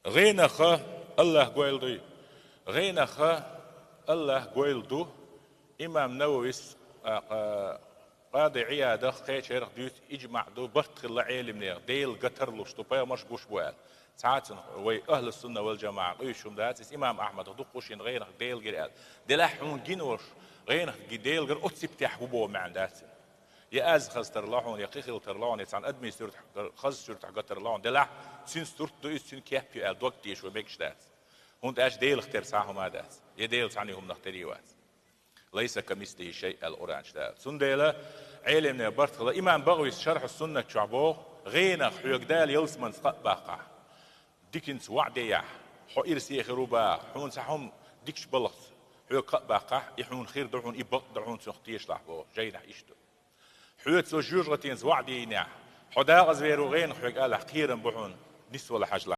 غينخ الله قويل غينخ الله قويل إمام نووي قاضي عيادة خيشير ديوت إجمع دو برتخل علم ديل قتر لشتو بايا مش قوش بوال ساعات وي أهل السنة والجماعة قيشهم دات إمام أحمد دقوشين غينخ ديل قرال دلاحون جنوش غينخ ديل قر أتسبتح بو مع دات يا از خز ترلاعون يا قيخل ترلاعون يتعن أدمي سورت خز سورت حق ترلاعون دلع سين سورت دو سين كيابي ال دوقتيش وبيكش دات هون اش ديل اختر ساهم هذا يا ديل عنيهم نختريوات ليس كمثله شيء الأورانج دات سنديلا علم برت إمام بغوي شرح السنة شعبه غينا حيوك دال يلسمن باقع ديكنس وعديح حو إرسي خروبا حون سحهم ديكش بلغ حيوك باقع يحون خير دعون إبق دعون سنختيش لحبه جينا إشتو حيوت سو جوجرتين زوعدينا حدا غزويرو غين حيوك قال حقيرا بحون نسوة لحجلا